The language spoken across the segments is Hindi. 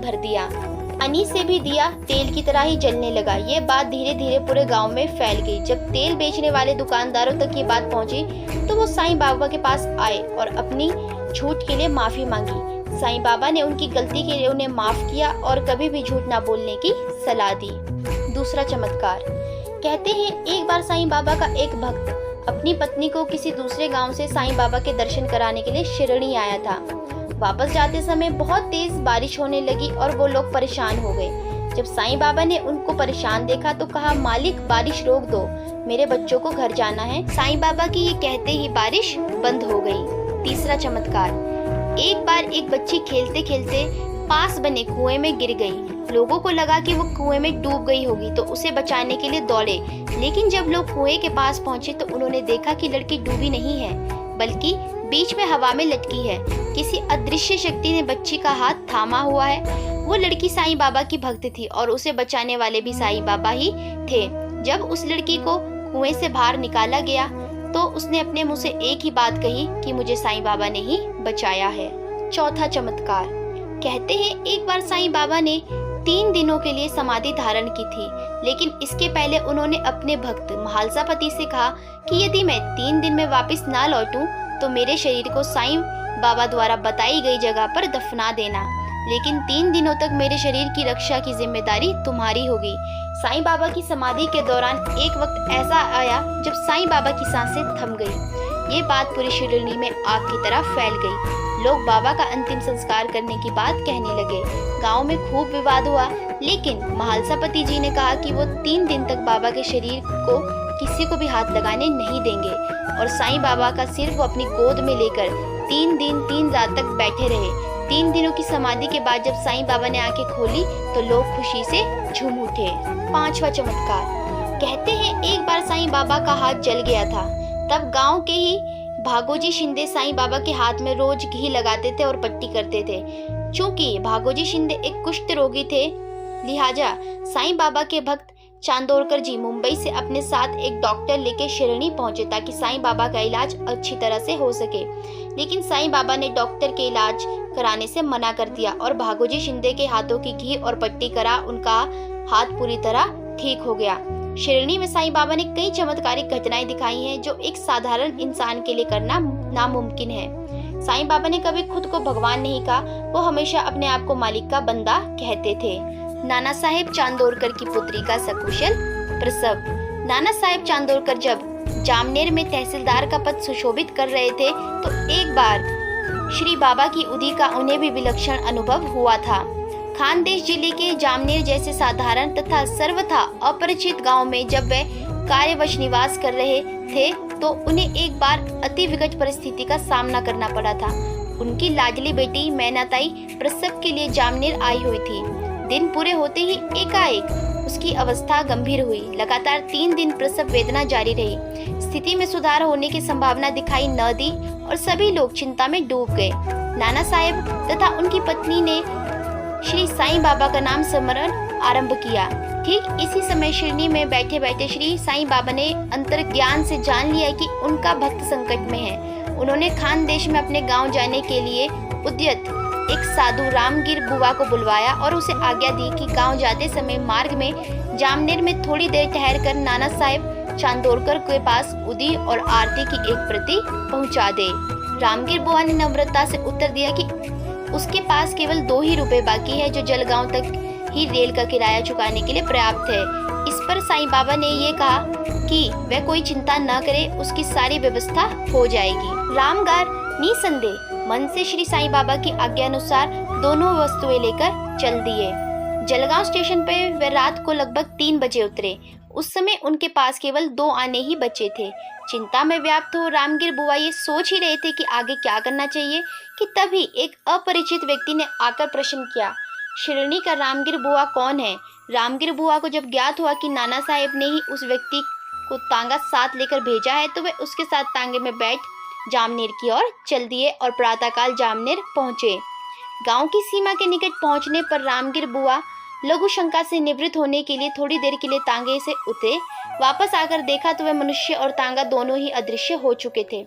भर दिया। पानी से भी दिया तेल की तरह ही जलने लगा। ये बात धीरे धीरे पूरे गांव में फैल गई। जब तेल बेचने वाले दुकानदारों तक ये बात पहुंची तो वो साईं बाबा के पास आए और अपनी झूठ के लिए माफी मांगी। साईं बाबा ने उनकी गलती के लिए उन्हें माफ किया और कभी भी झूठ ना बोलने की सलाह दी। दूसरा चमत्कार। कहते हैं एक बार साईं बाबा का एक भक्त अपनी पत्नी को किसी दूसरे गांव से साईं बाबा के दर्शन कराने के लिए शिरडी आया था। वापस जाते समय बहुत तेज बारिश होने लगी और वो लोग परेशान हो गए। जब साईं बाबा ने उनको परेशान देखा तो कहा, मालिक बारिश रोक दो, मेरे बच्चों को घर जाना है। साईं बाबा की ये कहते ही बारिश बंद हो गई। तीसरा चमत्कार। एक बार एक बच्ची खेलते खेलते पास बने कुएं में गिर गई। लोगों को लगा कि वो कुएं में डूब गई होगी तो उसे बचाने के लिए दौड़े, लेकिन जब लोग कुएं के पास पहुंचे तो उन्होंने देखा कि लड़की डूबी नहीं है बल्कि बीच में हवा में लटकी है। किसी अदृश्य शक्ति ने बच्ची का हाथ थामा हुआ है। वो लड़की साईं बाबा की भक्त थी और उसे बचाने वाले भी साईं बाबा ही थे। जब उस लड़की को कुएं से बाहर निकाला गया तो उसने अपने मुंह से एक ही बात कही कि मुझे साईं बाबा ने ही बचाया है। चौथा चमत्कार। कहते हैं एक बार साईं बाबा ने 3 दिनों के लिए समाधि धारण की थी, लेकिन इसके पहले उन्होंने अपने भक्त महालसापति से कहा कि यदि मैं 3 दिन में वापस ना लौटूं तो मेरे शरीर को साईं बाबा द्वारा बताई गई जगह पर दफना देना, लेकिन 3 दिनों तक मेरे शरीर की रक्षा की जिम्मेदारी तुम्हारी होगी। साईं बाबा की समाधि के दौरान एक वक्त ऐसा आया जब साईं बाबा की सांसें थम गई। ये बात पूरी शिरडी में आग की तरह फैल गई। लोग बाबा का अंतिम संस्कार करने की बात कहने लगे। गांव में खूब विवाद हुआ, लेकिन महालसापति जी ने कहा कि वो 3 दिन तक बाबा के शरीर को किसी को भी हाथ लगाने नहीं देंगे और साईं बाबा का सिर वो अपनी गोद में लेकर 3 दिन 3 रात तक बैठे रहे। 3 दिनों की समाधि के बाद जब साईं बाबा ने आंखें खोली तो लोग खुशी से झूम उठे। पांचवा चमत्कार। कहते हैं एक बार साईं बाबा का हाथ जल गया था। तब गांव के ही भागोजी शिंदे साईं बाबा के हाथ में रोज घी लगाते थे और पट्टी करते थे। चूंकि भागोजी शिंदे एक कुष्ठ रोगी थे, लिहाजा साईं बाबा के भक्त चांदोरकर जी मुंबई से अपने साथ एक डॉक्टर लेके शिरडी पहुंचे ताकि साईं बाबा का इलाज अच्छी तरह से हो सके। लेकिन साईं बाबा ने डॉक्टर के इलाज कराने से मना कर दिया और भागोजी शिंदे के हाथों की घी और पट्टी करा उनका हाथ पूरी तरह ठीक हो गया। शिरडी में साईं बाबा ने कई चमत्कारिक घटनाएं दिखाई हैं जो एक साधारण इंसान के लिए करना नामुमकिन है। साईं बाबा ने कभी खुद को भगवान नहीं कहा, वो हमेशा अपने आप को मालिक का बंदा कहते थे। नाना साहेब चांदोरकर की पुत्री का सकुशल प्रसव। नाना साहेब चांदोरकर जब जामनेर में तहसीलदार का पद सुशोभित कर रहे थे तो एक बार श्री बाबा की उदी का उन्हें भी विलक्षण अनुभव हुआ था। खानदेश जिले के जामनेर जैसे साधारण तथा सर्वथा अपरिचित गांव में जब वे कार्यवश निवास कर रहे थे तो उन्हें एक बार अति विकट परिस्थिति का सामना करना पड़ा था। उनकी लाडली बेटी मैनाताई प्रसव के लिए जामनेर आई हुई थी। दिन पूरे होते ही एकाएक उसकी अवस्था गंभीर हुई। लगातार 3 दिन प्रसव वेदना जारी रही। स्थिति में सुधार होने की संभावना दिखाई न दी और सभी लोग चिंता में डूब गए। नाना साहेब तथा उनकी पत्नी ने श्री साईं बाबा का नाम स्मरण आरंभ किया। ठीक इसी समय शिरडी में बैठे बैठे श्री साईं बाबा ने अंतर्ज्ञान से जान लिया कि उनका भक्त संकट में है। उन्होंने खानदेश में अपने गांव जाने के लिए उद्यत एक साधु रामगिर बुआ को बुलवाया और उसे आज्ञा दी कि गांव जाते समय मार्ग में जामनेर में थोड़ी देर ठहरकर नाना साहेब चांदोरकर के पास उदी और आरती की एक प्रति पहुंचा दे। रामगिर बुआ ने नम्रता से उत्तर दिया कि उसके पास केवल 2 ही रुपए बाकी है जो जलगांव तक ही रेल का किराया चुकाने के लिए पर्याप्त है। इस पर साईं बाबा ने ये कहा कि वह कोई चिंता न करे, उसकी सारी व्यवस्था हो जाएगी। रामगार निसंदेह मन से श्री साईं बाबा की आज्ञा अनुसार दोनों वस्तुएं लेकर चल दिए। जलगांव स्टेशन पर वे रात को लगभग 3 बजे उतरे। उस समय उनके पास केवल 2 आने ही बचे थे। चिंता में व्याप्त हो रामगिर बुआ ये सोच ही रहे थे कि आगे क्या करना चाहिए कि तभी एक अपरिचित व्यक्ति ने आकर प्रश्न किया, शिरडी का रामगिर बुआ कौन है? रामगिर बुआ को जब ज्ञात हुआ कि नाना साहेब ने ही उस व्यक्ति को तांगा साथ लेकर भेजा है तो वे उसके साथ तांगे में बैठ जामनेर की ओर चल दिए और प्रातःकाल जामनेर पहुंचे। गांव की सीमा के निकट पहुंचने पर रामगिर बुआ लघु शंका से निवृत्त होने के लिए थोड़ी देर के लिए तांगे से उतरे। वापस आकर देखा तो वह मनुष्य और तांगा दोनों ही अदृश्य हो चुके थे।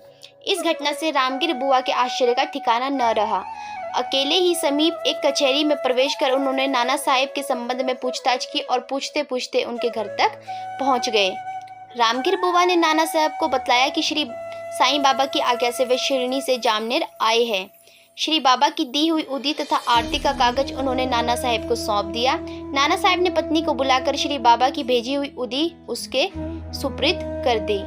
इस घटना से रामगिर बुआ के आश्चर्य का ठिकाना न रहा। अकेले ही समीप एक कचहरी में प्रवेश कर उन्होंने नाना साहेब के संबंध में पूछताछ की और पूछते पूछते उनके घर तक पहुंच गए। रामगिर बुआ ने नाना साहब को बतलाया कि श्री साईं बाबा की आज्ञा से वे शिरनी से जामनेर आए हैं। श्री बाबा की दी हुई उदी तथा आरती का कागज उन्होंने नाना साहेब को सौंप दिया। नाना साहेब ने पत्नी को बुलाकर श्री बाबा की भेजी हुई उदी उसके सुपुर्द कर दी।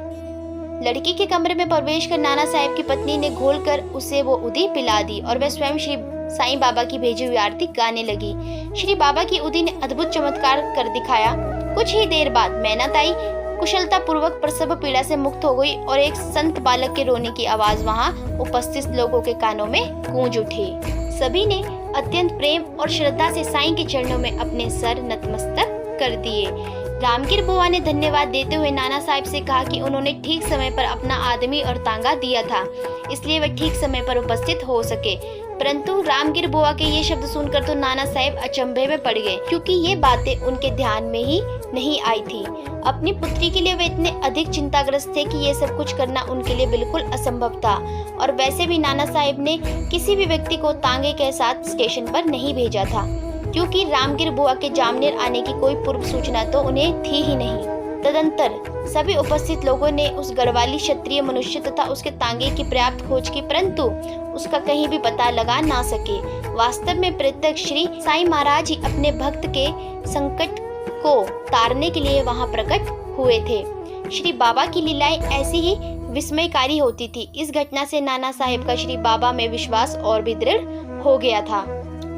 लड़की के कमरे में प्रवेश कर नाना साहेब की पत्नी ने घोलकर उसे वो उदी पिला दी और वह स्वयं श्री साईं बाबा की भेजी हुई आरती गाने लगी। श्री बाबा की उदी ने अद्भुत चमत्कार कर दिखाया। कुछ ही देर बाद मैनाताई कुशलता पूर्वक प्रसव पीड़ा से मुक्त हो गई और एक संत बालक के रोने की आवाज वहां उपस्थित लोगों के कानों में गूंज उठी। सभी ने अत्यंत प्रेम और श्रद्धा से साईं के चरणों में अपने सर नतमस्तक कर दिए। रामगिर बुआ ने धन्यवाद देते हुए नाना साहब से कहा कि उन्होंने ठीक समय पर अपना आदमी और तांगा दिया था, इसलिए वे ठीक समय पर उपस्थित हो सके। परंतु रामगिर बुआ के ये शब्द सुनकर तो नाना साहब अचंभे में पड़ गए, क्योंकि ये बातें उनके ध्यान में ही नहीं आई थी। अपनी पुत्री के लिए वे इतने अधिक चिंताग्रस्त थे कि ये सब कुछ करना उनके लिए बिल्कुल असंभव था। और वैसे भी नाना साहब ने किसी भी व्यक्ति को तांगे के साथ स्टेशन पर नहीं भेजा था, क्योंकि रामगिर बुआ के जामनेर आने की कोई पूर्व सूचना तो उन्हें थी ही नहीं। तदंतर सभी उपस्थित लोगों ने उस गढ़वाली क्षत्रिय मनुष्य तथा उसके तांगे की पर्याप्त खोज की, परंतु उसका कहीं भी पता लगा ना सके। वास्तव में प्रत्यक्ष श्री साईं महाराज ही अपने भक्त के संकट को तारने के लिए वहां प्रकट हुए थे। श्री बाबा की लीलाएं ऐसी ही विस्मयकारी होती थी। इस घटना से नाना साहेब का श्री बाबा में विश्वास और भी दृढ़ हो गया था।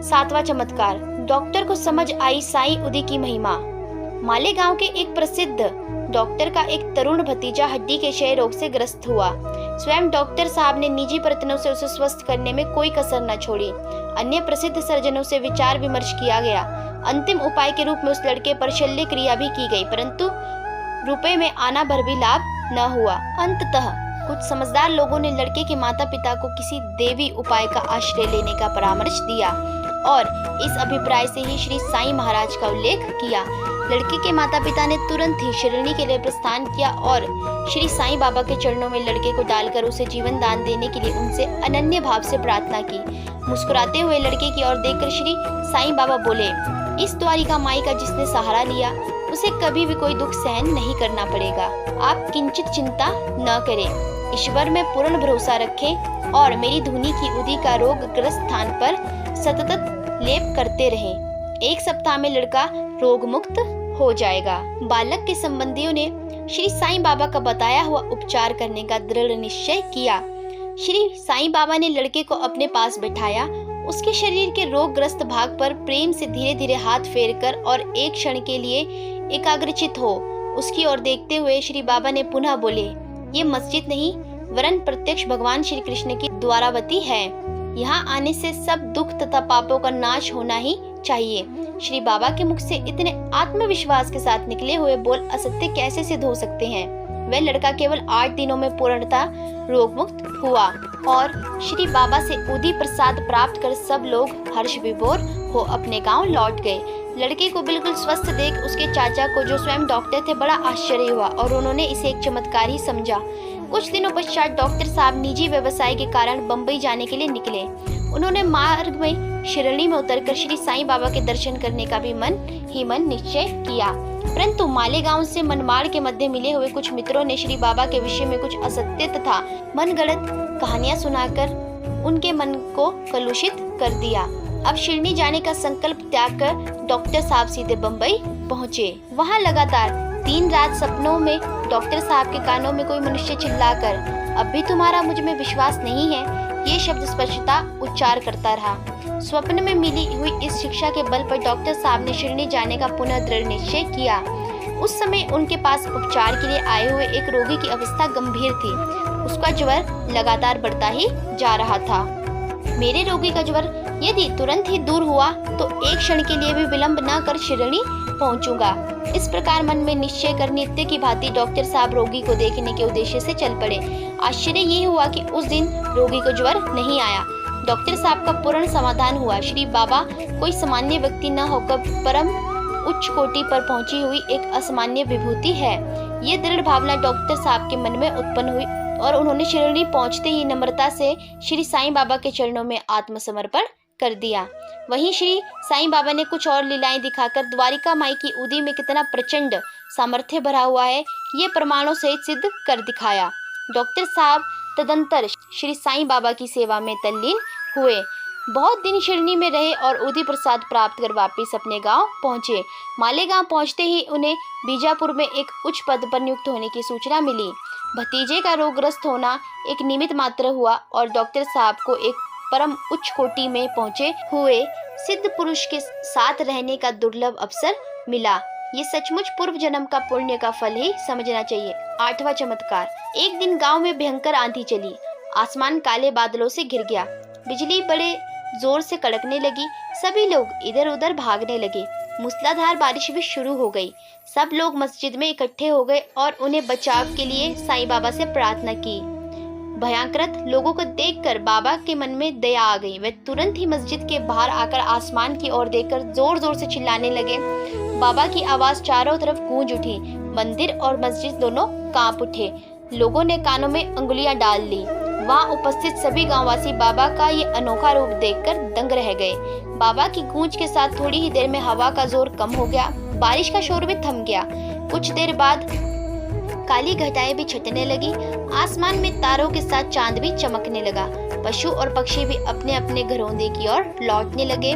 7वां चमत्कार। डॉक्टर को समझ आई साईं उदी की महिमा। मालेगांव के एक प्रसिद्ध डॉक्टर का एक तरुण भतीजा हड्डी के क्षय रोग से ग्रस्त हुआ। स्वयं डॉक्टर साहब ने निजी प्रयत्नों से उसे स्वस्थ करने में कोई कसर न छोड़ी। अन्य प्रसिद्ध सर्जनों से विचार विमर्श किया गया। अंतिम उपाय के रूप में उस लड़के पर शल्य क्रिया भी की गई, परंतु रुपए में आना भर भी लाभ न हुआ। अंततः कुछ समझदार लोगों ने लड़के के माता पिता को किसी देवी उपाय का आश्रय लेने का परामर्श दिया और इस अभिप्राय से ही श्री साईं महाराज का उल्लेख किया। लड़के के माता पिता ने तुरंत ही शिरनी के लिए प्रस्थान किया और श्री साईं बाबा के चरणों में लड़के को डालकर उसे जीवन दान देने के लिए उनसे अनन्य भाव से प्रार्थना की। मुस्कुराते हुए लड़के की ओर देखकर श्री साईं बाबा बोले, इस द्वारिका माई का जिसने सहारा लिया उसे कभी भी कोई दुख सहन नहीं करना पड़ेगा। आप किंचित चिंता न करें, ईश्वर में पूर्ण भरोसा रखें और मेरी धुनी की उदी का रोगग्रस्त स्थान पर सतत लेप करते रहें। 1 सप्ताह में लड़का रोग मुक्त हो जाएगा। बालक के संबंधियों ने श्री साईं बाबा का बताया हुआ उपचार करने का दृढ़ निश्चय किया। श्री साईं बाबा ने लड़के को अपने पास बैठाया, उसके शरीर के रोगग्रस्त भाग पर प्रेम से धीरे धीरे हाथ फेरकर और एक क्षण के लिए एकाग्रचित हो उसकी ओर देखते हुए श्री बाबा ने पुनः बोले, ये मस्जिद नहीं वरन प्रत्यक्ष भगवान श्री कृष्ण की द्वारावती है। यहाँ आने से सब दुख तथा पापों का नाश होना ही चाहिए। श्री बाबा के मुख से इतने आत्मविश्वास के साथ निकले हुए बोल असत्य कैसे सिद्ध हो सकते हैं। वह लड़का केवल 8 दिनों में पूर्णतः रोग मुक्त हुआ और श्री बाबा से उदी प्रसाद प्राप्त कर सब लोग हर्ष विभोर हो अपने गांव लौट गए। लड़के को बिल्कुल स्वस्थ देख उसके चाचा को, जो स्वयं डॉक्टर थे, बड़ा आश्चर्य हुआ और उन्होंने इसे एक चमत्कार ही समझा। कुछ दिनों पश्चात डॉक्टर साहब निजी व्यवसाय के कारण बम्बई जाने के लिए निकले। उन्होंने मार्ग में शिरनी में उतरकर श्री साईं बाबा के दर्शन करने का भी मन ही मन निश्चय किया, परंतु मालेगांव से मनमाड़ के मध्य मिले हुए कुछ मित्रों ने श्री बाबा के विषय में कुछ असत्य तथा मनगढ़ंत कहानियां सुनाकर उनके मन को कलुषित कर दिया। अब शिरनी जाने का संकल्प त्याग कर डॉक्टर साहब सीधे बम्बई पहुँचे। वहाँ लगातार 3 रात सपनों में डॉक्टर साहब के कानों में कोई मनुष्य चिल्लाकर, अब भी तुम्हारा मुझ में विश्वास नहीं है, ये शब्द स्पष्टता उच्चार करता रहा। स्वप्न में मिली हुई इस शिक्षा के बल पर डॉक्टर साहब ने शिरनी जाने का पुनः दृढ़ निश्चय किया। उस समय उनके पास उपचार के लिए आए हुए एक रोगी की अवस्था गंभीर थी। उसका ज्वर लगातार बढ़ता ही जा रहा था। मेरे रोगी का ज्वर यदि तुरंत ही दूर हुआ तो एक क्षण के लिए भी विलंब न कर शिरनी पहुंचूंगा। इस प्रकार मन में निश्चय कर नित्य की भांति डॉक्टर साहब रोगी को देखने के उद्देश्य से चल पड़े। आश्चर्य ये हुआ कि उस दिन रोगी को ज्वर नहीं आया। डॉक्टर साहब का पूर्ण समाधान हुआ। श्री बाबा कोई सामान्य व्यक्ति न होकर परम उच्च कोटि पर पहुंची हुई एक असामान्य विभूति है। ये दृढ़ भावना डॉक्टर साहब के मन में उत्पन्न हुई और उन्होंने शिरडी पहुंचते ही नम्रता से श्री साईं बाबा के चरणों में आत्मसमर्पण कर दिया। वहीं श्री साईं बाबा ने कुछ और लीलाएं दिखाकर द्वारिका माई की उदी में कितना प्रचंड सामर्थ्य भरा हुआ है ये प्रमाणों सहित सिद्ध कर दिखाया। डॉक्टर साहब तदंतर श्री साईं बाबा की सेवा में तल्लीन हुए। बहुत दिन शिरडी में रहे और उदी प्रसाद प्राप्त कर वापस अपने गांव पहुंचे। मालेगांव पहुंचते ही उन्हें बीजापुर में एक उच्च पद पर नियुक्त होने की सूचना मिली। भतीजे का रोगग्रस्त होना एक निमित्त मात्र हुआ और डॉक्टर साहब को एक परम उच्च कोटि में पहुंचे हुए सिद्ध पुरुष के साथ रहने का दुर्लभ अवसर मिला। ये सचमुच पूर्व जन्म का पुण्य का फल ही समझना चाहिए। 8वां चमत्कार। एक दिन गांव में भयंकर आंधी चली। आसमान काले बादलों से घिर गया। बिजली बड़े जोर से कड़कने लगी। सभी लोग इधर उधर भागने लगे। मूसलाधार बारिश भी शुरू हो गई। सब लोग मस्जिद में इकट्ठे हो गए और उन्हें बचाव के लिए साईं बाबा से प्रार्थना की। भयांकृत लोगों को देखकर बाबा के मन में दया आ गई। वे तुरंत ही मस्जिद के बाहर आकर आसमान की ओर देखकर जोर जोर से चिल्लाने लगे। बाबा की आवाज चारों तरफ गूंज उठी। मंदिर और मस्जिद दोनों कांप उठे। लोगों ने कानों में अंगुलियां डाल ली। वहां उपस्थित सभी गांववासी बाबा का ये अनोखा रूप देखकर दंग रह गए। बाबा की गूंज के साथ थोड़ी ही देर में हवा का जोर कम हो गया। बारिश का शोर भी थम गया। कुछ देर बाद काली घटाएं भी छटने लगी। आसमान में तारों के साथ चांद भी चमकने लगा। पशु और पक्षी भी अपने अपने घरौंदे की ओर लौटने लगे।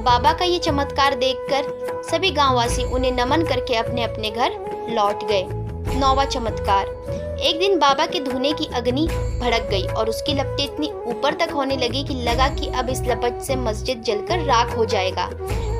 बाबा का ये चमत्कार देखकर सभी गांववासी उन्हें नमन करके अपने अपने घर लौट गए। 9वां चमत्कार। एक दिन बाबा के धुने की अग्नि भड़क गई और उसकी लपटें इतनी ऊपर तक होने लगी कि लगा कि अब इस लपट से मस्जिद जलकर राख हो जाएगा।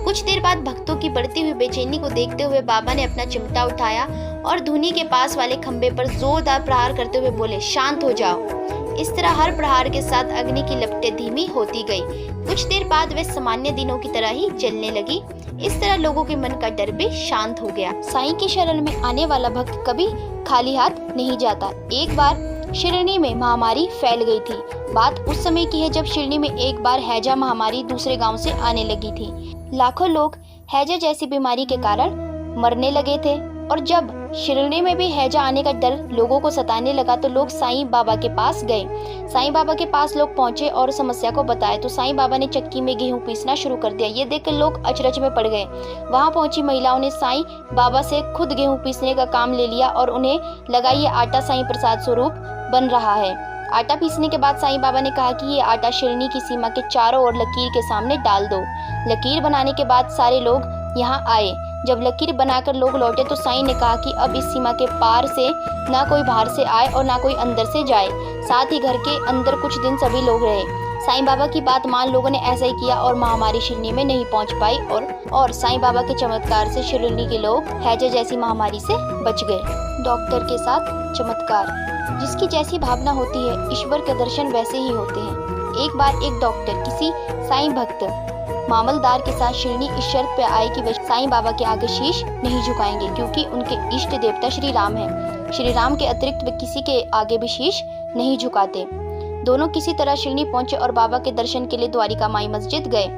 कुछ देर बाद भक्तों की बढ़ती हुई बेचैनी को देखते हुए बाबा ने अपना चिमटा उठाया और धुनी के पास वाले खंबे पर जोरदार प्रहार करते हुए बोले, शांत हो जाओ। इस तरह हर प्रहार के साथ अग्नि की लपटें धीमी होती गई। कुछ देर बाद वे सामान्य दिनों की तरह ही जलने लगी। इस तरह लोगों के मन का डर भी शांत हो गया। साईं की शरण में आने वाला भक्त कभी खाली हाथ नहीं जाता। एक बार शिरडी में महामारी फैल गई थी। बात उस समय की है जब शिरडी में एक बार हैजा महामारी दूसरे गांव से आने लगी थी। लाखों लोग हैजा जैसी बीमारी के कारण मरने लगे थे और जब शिरडी में भी हैजा आने का डर लोगों को सताने लगा तो लोग साईं बाबा के पास गए। साईं बाबा के पास लोग पहुंचे और समस्या को बताए तो साईं बाबा ने चक्की में गेहूं पीसना शुरू कर दिया। ये देखकर लोग अचरज में पड़ गए। वहां पहुंची महिलाओं ने साईं बाबा से खुद गेहूं पीसने का काम ले लिया और उन्हें लगा ये आटा साईं प्रसाद स्वरूप बन रहा है। आटा पीसने के बाद साईं बाबा ने कहा कि ये आटा शिरडी की सीमा के चारों ओर लकीर के सामने डाल दो। लकीर बनाने के बाद सारे लोग यहाँ आए। जब लकीर बनाकर लोग लौटे तो साईं ने कहा कि अब इस सीमा के पार से ना कोई बाहर से आए और ना कोई अंदर से जाए। साथ ही घर के अंदर कुछ दिन सभी लोग रहे। साईं बाबा की बात मान लोगों ने ऐसा ही किया और महामारी शिरडी में नहीं पहुंच पाई और साईं बाबा के चमत्कार से शिरडी के लोग हैजा जैसी महामारी से बच गए। डॉक्टर के साथ चमत्कार। जिसकी जैसी भावना होती है ईश्वर के दर्शन वैसे ही होते हैं। एक बार एक डॉक्टर किसी साईं भक्त मामलदार के साथ शिरडी इस शर्त पे आए कि वे साईं बाबा के आगे शीश नहीं झुकाएंगे क्योंकि उनके इष्ट देवता श्री राम हैं। श्री राम के अतिरिक्त वे किसी के आगे भी शीश नहीं झुकाते। दोनों किसी तरह शिरडी पहुंचे और बाबा के दर्शन के लिए द्वारिका माई मस्जिद गए।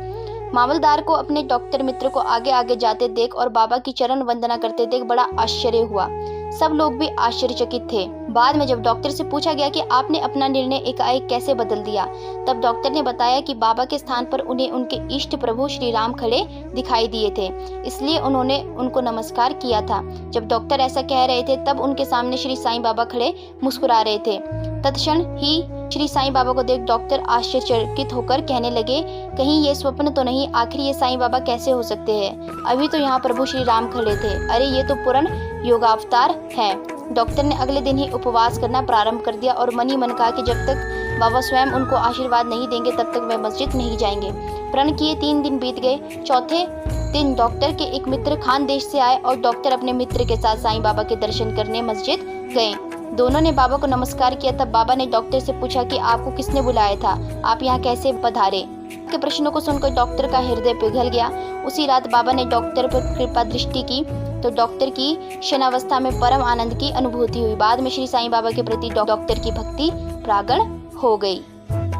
मामलदार को अपने डॉक्टर मित्र को आगे आगे जाते देख और बाबा की चरण वंदना करते देख बड़ा आश्चर्य हुआ। सब लोग भी आश्चर्यचकित थे। बाद में जब डॉक्टर से पूछा गया कि आपने अपना निर्णय एकाएक कैसे बदल दिया, तब डॉक्टर ने बताया कि बाबा के स्थान पर उन्हें उनके इष्ट प्रभु श्री राम खड़े दिखाई दिए थे, इसलिए उन्होंने उनको नमस्कार किया था। जब डॉक्टर ऐसा कह रहे थे तब उनके सामने श्री साईं बाबा खड़े मुस्कुरा रहे थे। तत्क्षण ही श्री साईं बाबा को देख डॉक्टर आश्चर्यचकित होकर कहने लगे, कहीं ये स्वप्न तो नहीं? आखिर ये साईं बाबा कैसे हो सकते हैं? अभी तो यहाँ प्रभु श्री राम खड़े थे। अरे ये तो पूर्ण योगावतार है। डॉक्टर ने अगले दिन ही उपवास करना प्रारंभ कर दिया और मन ही मन कहा कि जब तक बाबा स्वयं उनको आशीर्वाद नहीं देंगे तब तक वे मस्जिद नहीं जाएंगे। प्रण किए 3 दिन बीत गए। चौथे दिन डॉक्टर के एक मित्र खान देश से आए और डॉक्टर अपने मित्र के साथ साईं बाबा के दर्शन करने मस्जिद गए। दोनों ने बाबा को नमस्कार किया। तब बाबा ने डॉक्टर से पूछा कि आपको किसने बुलाया था, आप यहाँ कैसे पधारे? के प्रश्नों को सुनकर डॉक्टर का हृदय पिघल गया। उसी रात बाबा ने डॉक्टर पर कृपा दृष्टि की तो डॉक्टर की क्षणावस्था में परम आनंद की अनुभूति हुई। बाद में श्री साईं बाबा के प्रति डॉक्टर की भक्ति प्रागण हो गई।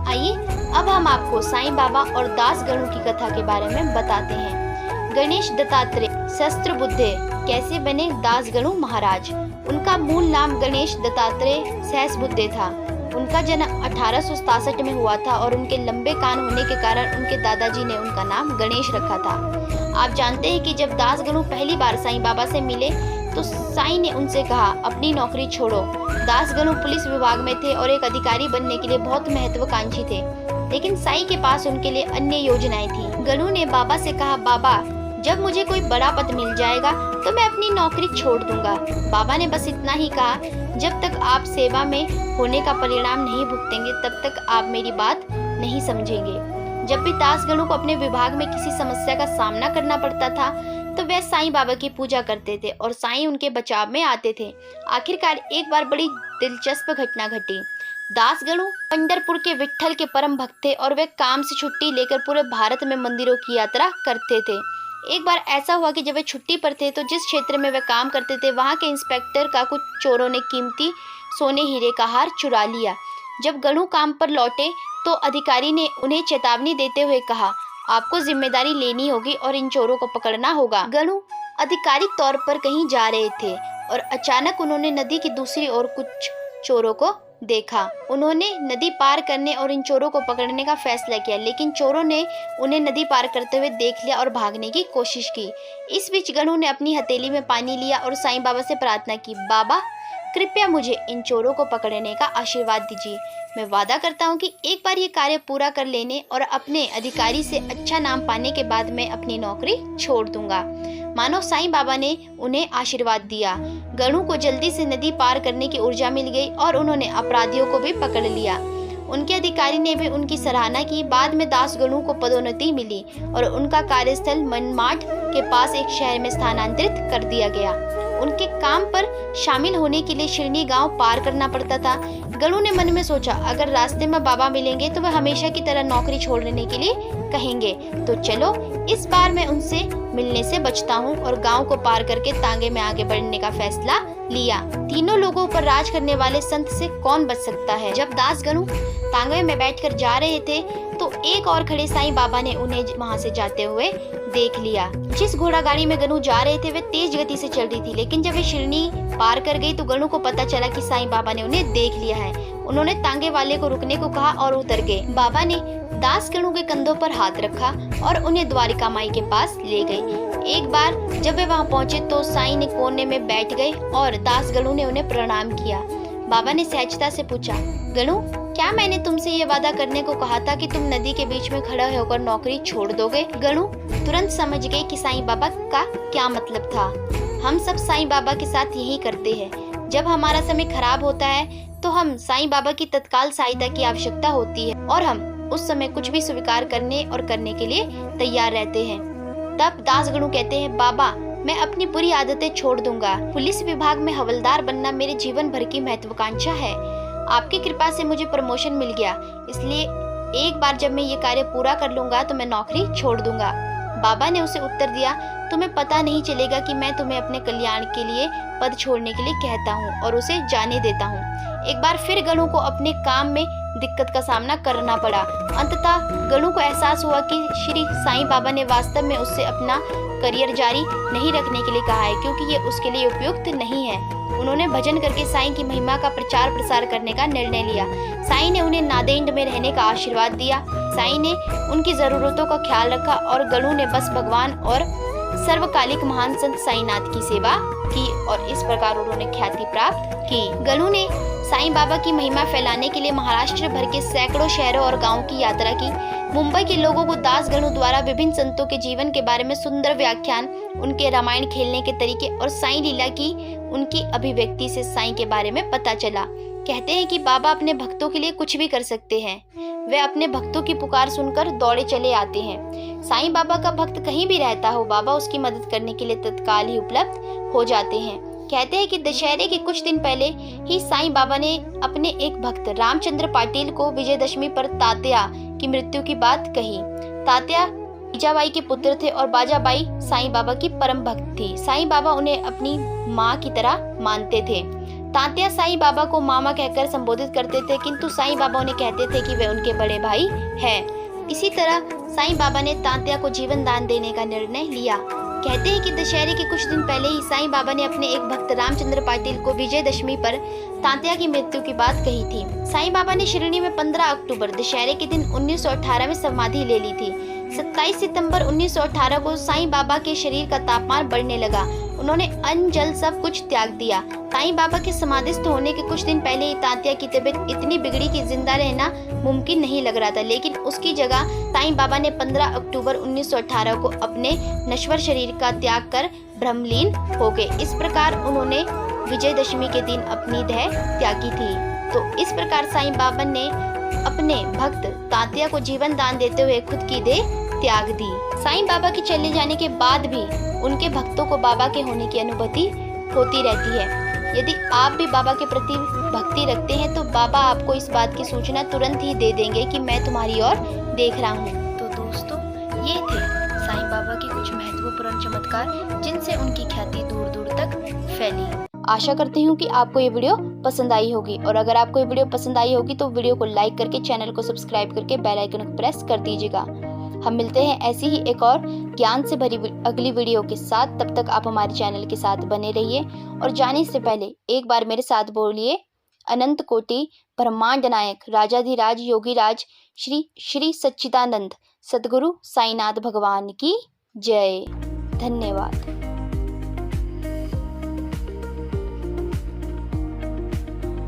आइए अब हम आपको साईं बाबा और दास गणों की कथा के बारे में बताते हैं। गणेश दत्तात्रेय शस्त्र बुद्धे कैसे बने दास गणु महाराज। उनका मूल नाम गणेश दत्तात्रेय सहस्रबुद्धे था। उनका जन्म 1867 में हुआ था और उनके लंबे कान होने के कारण उनके दादाजी ने उनका नाम गणेश रखा था। आप जानते हैं कि जब दास गणु पहली बार साईं बाबा से मिले तो साईं ने उनसे कहा, अपनी नौकरी छोड़ो। दास गणु पुलिस विभाग में थे और एक अधिकारी बनने के लिए बहुत महत्वाकांक्षी थे, लेकिन साईं के पास उनके लिए अन्य योजनाएं थी। गणु ने बाबा से कहा, बाबा जब मुझे कोई बड़ा पद मिल जाएगा तो मैं अपनी नौकरी छोड़ दूंगा। बाबा ने बस इतना ही कहा, जब तक आप सेवा में होने का परिणाम नहीं भुगतेंगे तब तक आप मेरी बात नहीं समझेंगे। जब भी दास गणु को अपने विभाग में किसी समस्या का सामना करना पड़ता था तो वे साईं बाबा की पूजा करते थे और साईं उनके बचाव में आते थे। आखिरकार एक बार बड़ी दिलचस्प घटना घटी। दास गणु पंढरपुर के विट्ठल के परम भक्त थे और वे काम से छुट्टी लेकर पूरे भारत में मंदिरों की यात्रा करते थे। एक बार ऐसा हुआ कि जब वे छुट्टी पर थे तो जिस क्षेत्र में वे काम करते थे वहां के इंस्पेक्टर का कुछ चोरों ने कीमती सोने हीरे का हार चुरा लिया। जब गणु काम पर लौटे तो अधिकारी ने उन्हें चेतावनी देते हुए कहा, आपको जिम्मेदारी लेनी होगी और इन चोरों को पकड़ना होगा। गणु आधिकारिक तौर पर कहीं जा रहे थे और अचानक उन्होंने नदी की दूसरी ओर कुछ चोरों को देखा। उन्होंने नदी पार करने और इन चोरों को पकड़ने का फैसला किया, लेकिन चोरों ने उन्हें नदी पार करते हुए देख लिया और भागने की कोशिश की। इस बीच गणु ने अपनी हथेली में पानी लिया और साईं बाबा से प्रार्थना की, बाबा कृपया मुझे इन चोरों को पकड़ने का आशीर्वाद दीजिए। मैं वादा करता हूँ कि एक बार ये कार्य पूरा कर लेने और अपने अधिकारी से अच्छा नाम पाने के बाद मैं अपनी नौकरी छोड़ दूंगा। मानो साईं बाबा ने उन्हें आशीर्वाद दिया। गणु को जल्दी से नदी पार करने की ऊर्जा मिल गई और उन्होंने अपराधियों को भी पकड़ लिया। उनके अधिकारी ने भी उनकी सराहना की। बाद में दास गणु को पदोन्नति मिली और उनका कार्यस्थल मनमाड के पास एक शहर में स्थानांतरित कर दिया गया। उनके काम पर शामिल होने के लिए शिरनी गांव पार करना पड़ता था। गणु ने मन में सोचा, अगर रास्ते में बाबा मिलेंगे तो वह हमेशा की तरह नौकरी छोड़ने के लिए कहेंगे, तो चलो इस बार मैं उनसे मिलने से बचता हूँ और गांव को पार करके तांगे में आगे बढ़ने का फैसला लिया। तीनों लोगों पर राज करने वाले संत से कौन बच सकता है। जब दास गणु तांगे में बैठकर जा रहे थे तो एक और खड़े साईं बाबा ने उन्हें वहां से जाते हुए देख लिया। जिस घोड़ा गाड़ी में गणु जा रहे थे वे तेज गति से चल रही थी, लेकिन जब वे शिरनी पार कर गई तो गणु को पता चला कि साईं बाबा ने उन्हें देख लिया है। उन्होंने तांगे वाले को रुकने को कहा और उतर गए। बाबा ने दास गणु के कंधों पर हाथ रखा और उन्हें द्वारिका माई के पास ले गए। एक बार जब वे वहां पहुंचे तो साईं ने कोने में बैठ गए और दास गणु ने उन्हें प्रणाम किया। बाबा ने सहजता से पूछा, गणु क्या मैंने तुमसे ये वादा करने को कहा था कि तुम नदी के बीच में खड़ा होकर नौकरी छोड़ दोगे? गणु तुरंत समझ गए कि साईं बाबा का क्या मतलब था। हम सब साईं बाबा के साथ यही करते हैं। जब हमारा समय खराब होता है तो हम साईं बाबा की तत्काल सहायता की आवश्यकता होती है और हम उस समय कुछ भी स्वीकार करने और करने के लिए तैयार रहते हैं। तब दास गणु कहते हैं, बाबा मैं अपनी बुरी आदतें छोड़ दूंगा। पुलिस विभाग में हवलदार बनना मेरे जीवन भर की महत्वाकांक्षा है। आपकी कृपा से मुझे प्रमोशन मिल गया, इसलिए एक बार जब मैं ये कार्य पूरा कर लूंगा तो मैं नौकरी छोड़ दूंगा। बाबा ने उसे उत्तर दिया, तुम्हें पता नहीं चलेगा कि मैं तुम्हें अपने कल्याण के लिए पद छोड़ने के लिए कहता हूँ और उसे जाने देता हूँ। एक बार फिर गणु को अपने काम में दिक्कत का सामना करना पड़ा। अंततः गणु को एहसास हुआ कि श्री साईं बाबा ने वास्तव में उससे अपना करियर जारी नहीं रखने के लिए कहा है, क्योंकि ये उसके लिए उपयुक्त नहीं है। उन्होंने भजन करके साईं की महिमा का प्रचार प्रसार करने का निर्णय लिया। साईं ने उन्हें नादेड़ में रहने का आशीर्वाद दिया। साईं ने उनकी जरूरतों का ख्याल रखा और गणु ने बस भगवान और सर्वकालिक महान संत साईनाथ की सेवा की और इस प्रकार उन्होंने ख्याति प्राप्त की। गणु ने साईं बाबा की महिमा फैलाने के लिए महाराष्ट्र भर के सैकड़ों शहरों और गांवों की यात्रा की। मुंबई के लोगों को दास गणु द्वारा विभिन्न संतों के जीवन के बारे में सुंदर व्याख्यान, उनके रामायण खेलने के तरीके और साईं लीला की उनकी अभिव्यक्ति से साईं के बारे में पता चला। कहते हैं कि बाबा अपने भक्तों के लिए कुछ भी कर सकते हैं। वे अपने भक्तों की पुकार सुनकर दौड़े चले आते हैं। साईं बाबा का भक्त कहीं भी रहता हो, बाबा उसकी मदद करने के लिए तत्काल ही उपलब्ध हो जाते हैं। कहते हैं कि दशहरे के कुछ दिन पहले ही साईं बाबा ने अपने एक भक्त रामचंद्र पाटिल को विजयदशमी पर तात्या की मृत्यु की बात कही। तात्या जीजाबाई के पुत्र थे और बाजाबाई साईं बाबा की परम भक्त थी। साईं बाबा उन्हें अपनी माँ की तरह मानते थे। तात्या साईं बाबा को मामा कहकर संबोधित करते थे, किंतु साईं बाबा उन्हें कहते थे कि वे उनके बड़े भाई हैं। इसी तरह साईं बाबा ने तात्या को जीवन दान देने का निर्णय लिया। कहते हैं कि दशहरे के कुछ दिन पहले ही साईं बाबा ने अपने एक भक्त रामचंद्र पाटिल को विजयदशमी पर तांत्या की मृत्यु की बात कही थी। साईं बाबा ने शिरडी में 15 अक्टूबर दशहरे के दिन 1918 में समाधि ले ली थी। 27 सितंबर 1918 को साईं बाबा के शरीर का तापमान बढ़ने लगा। उन्होंने अन्न जल सब कुछ त्याग दिया। साईं बाबा के समाधिस्थ होने के कुछ दिन पहले ही तांत्या की तबीयत इतनी बिगड़ी कि जिंदा रहना मुमकिन नहीं लग रहा था, लेकिन उसकी जगह साईं बाबा ने 15 अक्टूबर 1918 को अपने नश्वर शरीर का त्याग कर ब्रह्मलीन हो गए। इस प्रकार उन्होंने विजयदशमी के दिन अपनी देह त्यागी थी। तो इस प्रकार साईं बाबा ने अपने भक्त तांत्या को जीवन दान देते हुए खुद की देह त्याग दी। साईं बाबा के चले जाने के बाद भी उनके भक्तों को बाबा के होने की अनुभूति होती रहती है। यदि आप भी बाबा के प्रति भक्ति रखते हैं तो बाबा आपको इस बात की सूचना तुरंत ही दे देंगे कि मैं तुम्हारी ओर देख रहा हूँ। तो दोस्तों, ये थे साईं बाबा के कुछ महत्वपूर्ण चमत्कार जिनसे उनकी ख्याति दूर दूर तक फैली। आशा करती हूँ कि आपको ये वीडियो पसंद आई होगी, और अगर आपको ये वीडियो पसंद आई होगी तो वीडियो को लाइक करके चैनल को सब्सक्राइब करके बेल आइकन को प्रेस कर दीजिएगा। हम मिलते हैं ऐसी ही एक और ज्ञान से भरी अगली वीडियो के साथ। तब तक आप हमारे चैनल के साथ बने रहिए, और जाने से पहले एक बार मेरे साथ बोलिए, अनंत कोटि ब्रह्मांड नायक राजाधिराज योगीराज श्री श्री सच्चिदानंद सद्गुरु साईनाथ भगवान की जय। धन्यवाद।